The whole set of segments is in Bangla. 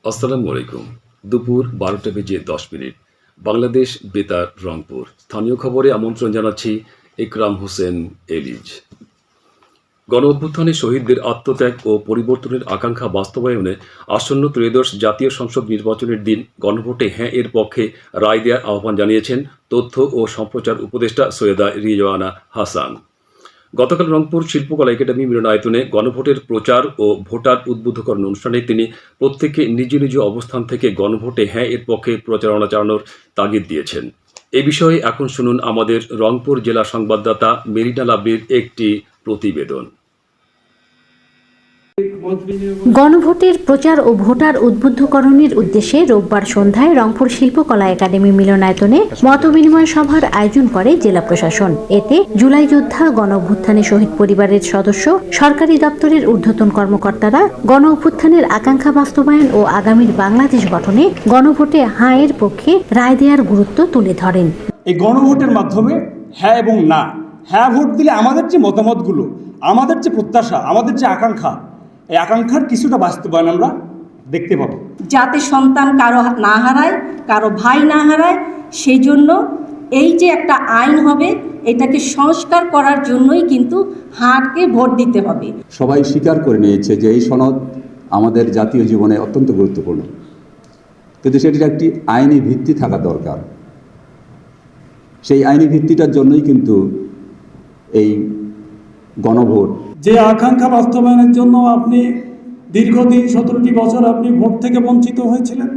আসসালামু আলাইকুম। দুপুর ১২টা বেজে ১০ মিনিট। বাংলাদেশ বেতার রংপুর। স্থানীয় খবরে আমন্ত্রণ জানাচ্ছি ইকরাম হোসেন এলিজ। গণ অভ্যুত্থানে শহীদদের আত্মত্যাগ ও পরিবর্তনের আকাঙ্ক্ষা বাস্তবায়নে আসন্ন ত্রয়োদশ জাতীয় সংসদ নির্বাচনের দিন গণভোটে হ্যাঁ এর পক্ষে রায় দেওয়ার আহ্বান জানিয়েছেন তথ্য ও সম্প্রচার উপদেষ্টা সৈয়দা রিজওয়ানা হাসান। গতকাল রংপুর শিল্পকলা একাডেমি মিলনায়তনে গণভোটের প্রচার ও ভোটার উদ্বুদ্ধকরণ অনুষ্ঠানে তিনি প্রত্যেককে নিজ নিজ অবস্থান থেকে গণভোটে হ্যাঁ এর পক্ষে প্রচারণা চালানোর তাগিদ দিয়েছেন। এ বিষয়ে এখন শুনুন আমাদের রংপুর জেলা সংবাদদাতা মেরিনা লাভলির একটি প্রতিবেদন। গণভোটের প্রচার ও ভোটার উদ্বুদ্ধকরণের উদ্দেশ্যে রোববার সন্ধ্যায় রংপুর শিল্পকলা একাডেমি মিলনায়তনে মতবিনিময় সভার আয়োজন করে জেলা প্রশাসন। এতে জুলাই যোদ্ধা গণ অভ্যুত্থানে শহীদ পরিবারের সদস্য, সরকারি দপ্তরের ঊর্ধ্বতন কর্মকর্তারা গণ অভ্যুত্থানের আকাঙ্ক্ষা বাস্তবায়ন ও আগামীর বাংলাদেশ গঠনে গণভোটে হাঁ এর পক্ষে রায় দেওয়ার গুরুত্ব তুলে ধরেন। এই গণভোটের মাধ্যমে হ্যাঁ এবং না, হ্যাঁ ভোট দিলে আমাদের যে মতামতগুলো, আমাদের যে প্রত্যাশা, আমাদের যে আকাঙ্ক্ষা, এই আকাঙ্ক্ষার কিছুটা বাস্তবায়ন আমরা দেখতে পাবো। যাতে সন্তান কারো না হারায়, কারো ভাই না হারায়, সেই জন্য এই যে একটা আইন হবে, এটাকে সংস্কার করার জন্যই কিন্তু হাঁকে ভোট দিতে হবে। সবাই স্বীকার করে নিয়েছে যে এই সনদ আমাদের জাতীয় জীবনে অত্যন্ত গুরুত্বপূর্ণ, কিন্তু সেটির একটি আইনি ভিত্তি থাকা দরকার। সেই আইনি ভিত্তিটার জন্যই কিন্তু এই গণভোট। যে আকাঙ্ক্ষা বাস্তবায়নের জন্য আপনি দীর্ঘদিন 17টি বছর আপনি ভোট থেকে বঞ্চিত হয়েছিলেন,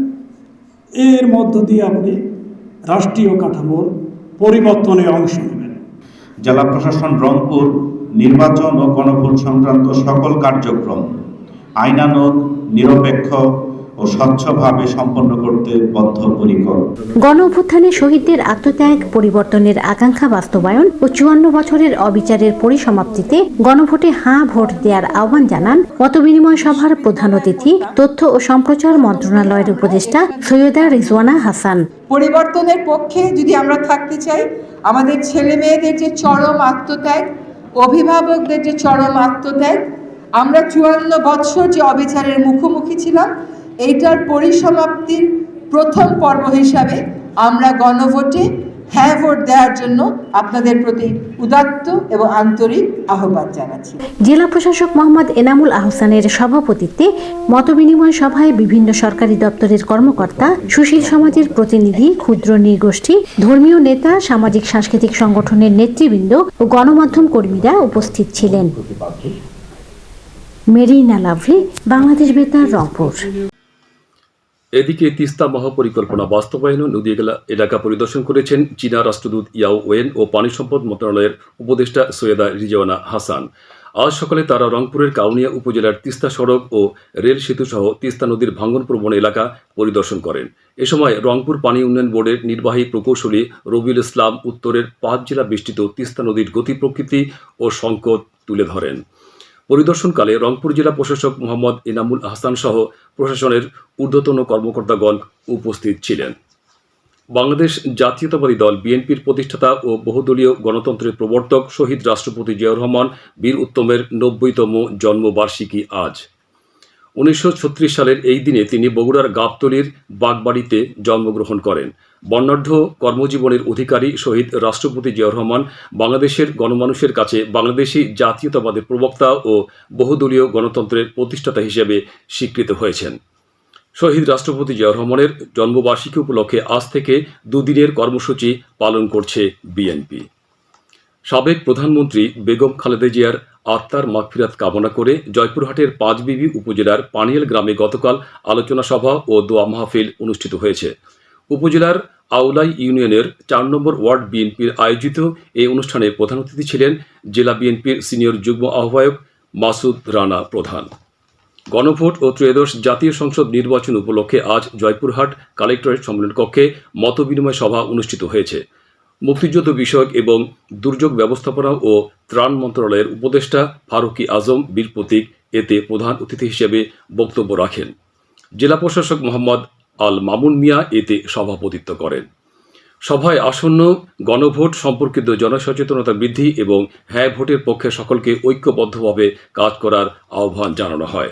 এর মধ্য দিয়ে আপনি রাষ্ট্রীয় কাঠামোর পরিবর্তনে অংশ নেবেন। জেলা প্রশাসন রংপুর নির্বাচন ও গণভোট সংক্রান্ত সকল কার্যক্রম আইনানুগ, নিরপেক্ষ ও স্বচ্ছভাবে সম্পন্ন করতে বদ্ধপরিকর। গণ অভ্যুত্থানে শহীদদের আত্মত্যাগ, পরিবর্তনের আকাঙ্ক্ষা বাস্তবায়ন ও 54 বছরের অবিচারের পরিসমাপ্তিতে গণভোটে হাঁ ভোট দেওয়ার আহ্বান জানান মতবিনিময় সভার প্রধান অতিথি তথ্য ও সম্প্রচার মন্ত্রণালয়ের উপদেষ্টা সৈয়দা রিজওয়ানা হাসান। পরিবর্তনের পক্ষে যদি আমরা থাকতে চাই, আমাদের ছেলে মেয়েদের যে চরম আত্মত্যাগ, অভিভাবকদের যে চরম আত্মত্যাগ, আমরা 54 বছর যে অবিচারের মুখোমুখি ছিলাম, এইটার পরিসমাপ্তির প্রথম পর্ব হিসাবে আমরা গণভোটে হ্যাঁ ভোট দেওয়ার জন্য আপনাদের প্রতি উদাত্ত এবং আন্তরিক আহ্বান জানাচ্ছি। জেলা প্রশাসক মোহাম্মদ এনামুল আহসানের সভাপতিত্বে মতবিনিময় সভায় বিভিন্ন সরকারি দপ্তরের কর্মকর্তা, সুশীল সমাজের প্রতিনিধি, ক্ষুদ্র নৃগোষ্ঠী, ধর্মীয় নেতা, সামাজিক সাংস্কৃতিক সংগঠনের নেতৃবৃন্দ ও গণমাধ্যম কর্মীরা উপস্থিত ছিলেন। মেরিনা লাভলি, বাংলাদেশ বেতার, রংপুর। এদিকে তিস্তা মহাপরিকল্পনা বাস্তবায়ন নদী এলাকা পরিদর্শন করেছেন চীনা রাষ্ট্রদূত ইয়াও ওয়েন ও পানি সম্পদ মন্ত্রণালয়ের উপদেষ্টা সৈয়দা রিজওয়ানা হাসান। আজ সকালে তারা রংপুরের কাউনিয়া উপজেলার তিস্তা সড়ক ও রেল সেতু সহ তিস্তা নদীর ভাঙ্গন প্রবণ এলাকা পরিদর্শন করেন। এ সময় রংপুর পানি উন্নয়ন বোর্ডের নির্বাহী প্রকৌশলী রবিউল ইসলাম উত্তরের 5 জেলা বেষ্টিত তিস্তা নদীর গতি প্রকৃতি ও সংকট তুলে ধরেন। পরিদর্শনকালে রংপুর জেলা প্রশাসক মোহাম্মদ এনামুল আহসান সহ প্রশাসনের ঊর্ধ্বতন কর্মকর্তাগণ উপস্থিত ছিলেন। বাংলাদেশ জাতীয়তাবাদী দল বিএনপির প্রতিষ্ঠাতা ও বহুদলীয় গণতন্ত্রের প্রবর্তক শহীদ রাষ্ট্রপতি জিয়াউর রহমান বীর উত্তমের 90তম জন্মবার্ষিকী আজ। 1936 সালের এই দিনে তিনি বগুড়ার গাবতলীর বাগবাড়িতে জন্মগ্রহণ করেন। বর্ণাঢ্য কর্মজীবনের অধিকারী শহীদ রাষ্ট্রপতি জিয়াউর রহমান বাংলাদেশের গণমানুষের কাছে বাংলাদেশি জাতীয়তাবাদের প্রবক্তা ও বহুদলীয় গণতন্ত্রের প্রতিষ্ঠাতা হিসেবে স্বীকৃত হয়েছেন। শহীদ রাষ্ট্রপতি জিয়াউর রহমানের জন্মবার্ষিকী উপলক্ষে আজ থেকে 2 দিনের কর্মসূচি পালন করছে বিএনপি। সাবেক প্রধানমন্ত্রী বেগম খালেদা জিয়ার আত্মার মাগফিরাত কামনা করে জয়পুরহাটের পাঁচবিবি উপজেলার পানিয়াল গ্রামে গতকাল আলোচনা সভা ও দোয়া মাহফিল অনুষ্ঠিত হয়েছে। উপজেলার আউলাই ইউনিয়নের 4 নম্বর ওয়ার্ড বিএনপির আয়োজিত এই অনুষ্ঠানে প্রধান অতিথি ছিলেন জেলা বিএনপির সিনিয়র যুগ্ম আহ্বায়ক মাসুদ রানা প্রধান। গণভোট ও ত্রয়োদশ জাতীয় সংসদ নির্বাচন উপলক্ষে আজ জয়পুরহাট কালেক্টরেট সম্মেলন কক্ষে মতবিনিময় সভা অনুষ্ঠিত হয়েছে। মুক্তিযুদ্ধ বিষয়ক এবং দুর্যোগ ব্যবস্থাপনা ও ত্রাণ মন্ত্রণালয়ের উপদেষ্টা ফারুকি আজম বীর প্রতীক এতে প্রধান অতিথি হিসেবে বক্তব্য রাখেন। জেলা প্রশাসক মোহাম্মদ আল মামুন মিয়া এতে সভাপতিত্ব করেন। সভায় আসন্ন গণভোট সম্পর্কিত জনসচেতনতা বৃদ্ধি এবং হ্যাঁ ভোটের পক্ষে সকলকে ঐক্যবদ্ধভাবে কাজ করার আহ্বান জানানো হয়।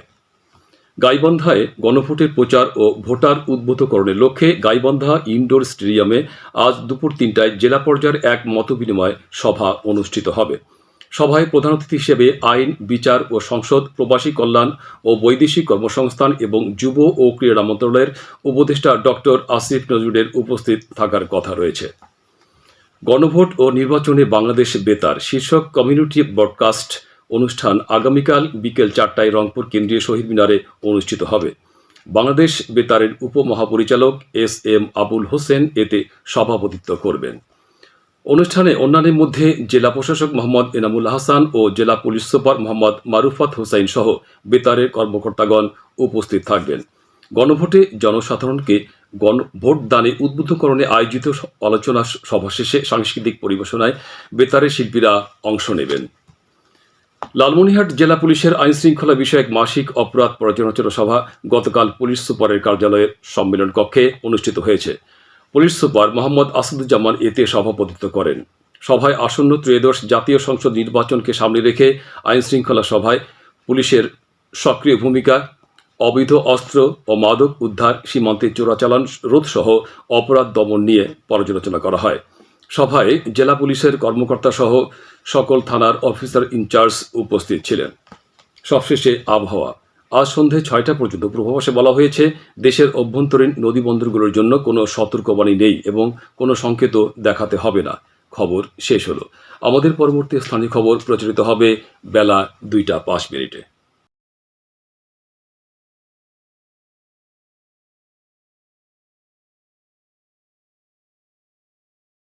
গাইবান্ধায় গণভোটের প্রচার ও ভোটার উদ্বুদ্ধকরণের লক্ষ্যে গাইবান্ধা ইনডোর স্টেডিয়ামে আজ দুপুর 3টায় জেলা পর্যায়ের এক মতবিনিময় সভা অনুষ্ঠিত হবে। সভায় প্রধান অতিথি হিসেবে আইন, বিচার ও সংসদ, প্রবাসী কল্যাণ ও বৈদেশিক কর্মসংস্থান এবং যুব ও ক্রীড়া মন্ত্রণালয়ের উপদেষ্টা ডক্টর আসিফ নজরুলের উপস্থিত থাকার কথা রয়েছে। গণভোট ও নির্বাচনে বাংলাদেশ বেতার শীর্ষক কমিউনিটি ব্রডকাস্ট অনুষ্ঠান আগামীকাল বিকেল 4টায় রংপুর কেন্দ্রীয় শহীদ মিনারে অনুষ্ঠিত হবে। বাংলাদেশ বেতারের উপমহাপরিচালক SM আবুল হোসেন এতে সভাপতিত্ব করবেন। অনুষ্ঠানে অন্যান্যের মধ্যে জেলা প্রশাসক মোহাম্মদ এনামুল হাসান ও জেলা পুলিশ সুপার মোহাম্মদ মারুফাত হোসাইন সহ বেতারের কর্মকর্তাগণ উপস্থিত থাকবেন। গণভোটে জনসাধারণকে ভোটদানে উদ্বুদ্ধকরণে আয়োজিত আলোচনা সভা শেষে সাংস্কৃতিক পরিবেশনায় বেতারের শিল্পীরা অংশ নেবেন। লালমনিরহাট জেলা পুলিশের আইনশৃঙ্খলা বিষয়ক মাসিক অপরাধ পর্যালোচনা সভা গতকাল পুলিশ সুপারের কার্যালয়ের সম্মেলন কক্ষে অনুষ্ঠিত হয়েছে। পুলিশ সুপার মোহাম্মদ আসাদুজ্জামান এতে সভাপতিত্ব করেন। সভায় আসন্ন ত্রয়োদশ জাতীয় সংসদ নির্বাচনকে সামনে রেখে আইনশৃঙ্খলা সভায় পুলিশের সক্রিয় ভূমিকা, অবৈধ অস্ত্র ও মাদক উদ্ধার, সীমান্তে চোরাচালান রোধ সহ অপরাধ দমন নিয়ে পর্যালোচনা করা হয়। সভায় জেলা পুলিশের কর্মকর্তা সহ সকল থানার অফিসার ইনচার্জ উপস্থিত ছিলেন। সবশেষে আবহাওয়া। আজ সন্ধে 6টা পর্যন্ত পূর্বাভাসে বলা হয়েছে দেশের অভ্যন্তরীণ নদীবন্দরগুলোর জন্য কোনো সতর্কবাণী নেই এবং কোনো সংকেত দেখাতে হবে না। খবর শেষ হলো। আমাদের পরবর্তী স্থানীয় খবর প্রচারিত হবে বেলা 2টা 5 মিনিটে।